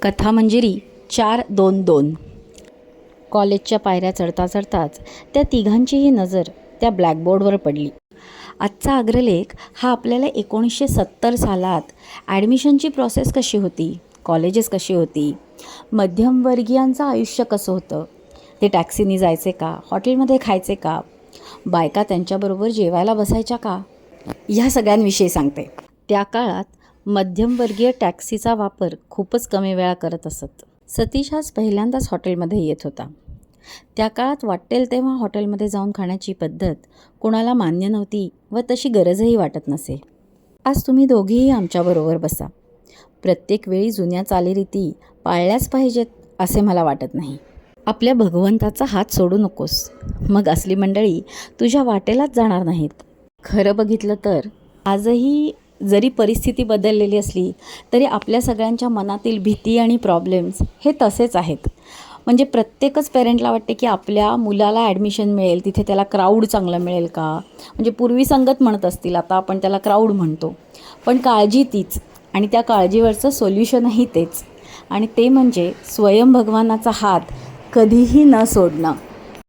कथामंजिरी 422. कॉलेजच्या पायऱ्या चढता चढताच त्या तिघांचीही नजर त्या ब्लॅकबोर्डवर पडली. आजचा अग्रलेख हा आपल्याला 1970 सालात ॲडमिशनची प्रोसेस कशी होती, कॉलेजेस कशी होती, मध्यमवर्गीयांचं आयुष्य कसं होतं, ते टॅक्सीनी जायचे का, हॉटेलमध्ये खायचे का, बायका त्यांच्याबरोबर जेवायला बसायच्या का, ह्या सगळ्यांविषयी सांगते. त्या काळात मध्यमवर्गीय टॅक्सीचा वापर खूपच कमी वेळा करत असत. सतीश आज पहिल्यांदाच हॉटेलमध्ये येत होता. त्या काळात वाटेल तेव्हा हॉटेलमध्ये जाऊन खाण्याची पद्धत कोणाला मान्य नव्हती व तशी गरजही वाटत नसे. आज तुम्ही दोघेही आमच्याबरोबर बसा. प्रत्येक वेळी जुन्या चालीरीती पाळल्याच पाहिजेत असे मला वाटत नाही. आपल्या भगवंताचा हात सोडू नकोस, मग असली मंडळी तुझ्या वाटेलाच जाणार नाहीत. खरं बघितलं तर आजही जरी परिस्थिती बदललेली असली तरी आपल्या सगळ्यांच्या मनातील भीती आणि प्रॉब्लेम्स हे तसेच आहेत. म्हणजे प्रत्येकच पेरेंटला वाटते की आपल्या मुलाला ॲडमिशन मिळेल तिथे त्याला क्राऊड चांगलं मिळेल का, म्हणजे पूर्वी संगत म्हणत असतील, आता आपण त्याला क्राऊड म्हणतो. पण काळजी तीच आणि त्या काळजीवरचं सोल्युशनही तेच, आणि ते म्हणजे स्वयं भगवानाचा हात कधीही न सोडणं.